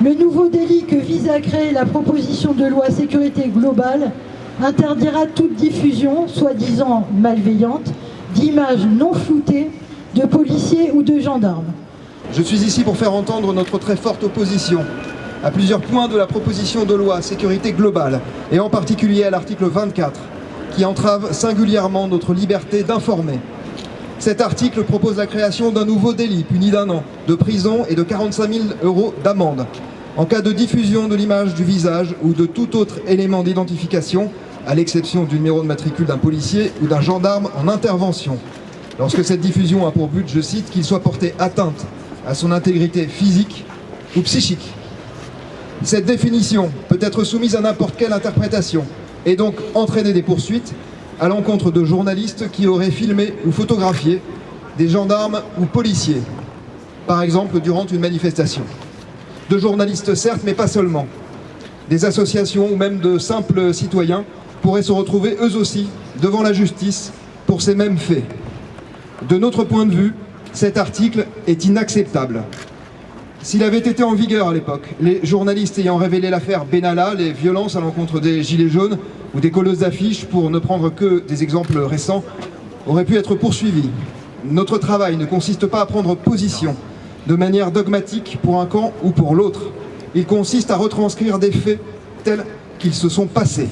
Le nouveau délit que vise à créer la proposition de loi sécurité globale interdira toute diffusion, soi-disant malveillante, d'images non floutées de policiers ou de gendarmes. Je suis ici pour faire entendre notre très forte opposition à plusieurs points de la proposition de loi sécurité globale, et en particulier à l'article 24, qui entrave singulièrement notre liberté d'informer. Cet article propose la création d'un nouveau délit puni d'1 an de prison et de 45 000 € d'amende en cas de diffusion de l'image du visage ou de tout autre élément d'identification, à l'exception du numéro de matricule d'un policier ou d'un gendarme en intervention, lorsque cette diffusion a pour but, je cite, qu'il soit porté atteinte à son intégrité physique ou psychique. Cette définition peut être soumise à n'importe quelle interprétation et donc entraîner des poursuites à l'encontre de journalistes qui auraient filmé ou photographié des gendarmes ou policiers, par exemple durant une manifestation. De journalistes certes, mais pas seulement. Des associations ou même de simples citoyens pourraient se retrouver eux aussi devant la justice pour ces mêmes faits. De notre point de vue, cet article est inacceptable. S'il avait été en vigueur à l'époque, les journalistes ayant révélé l'affaire Benalla, les violences à l'encontre des Gilets jaunes ou des colleuses d'affiches, pour ne prendre que des exemples récents, auraient pu être poursuivis. Notre travail ne consiste pas à prendre position de manière dogmatique pour un camp ou pour l'autre. Il consiste à retranscrire des faits tels qu'ils se sont passés.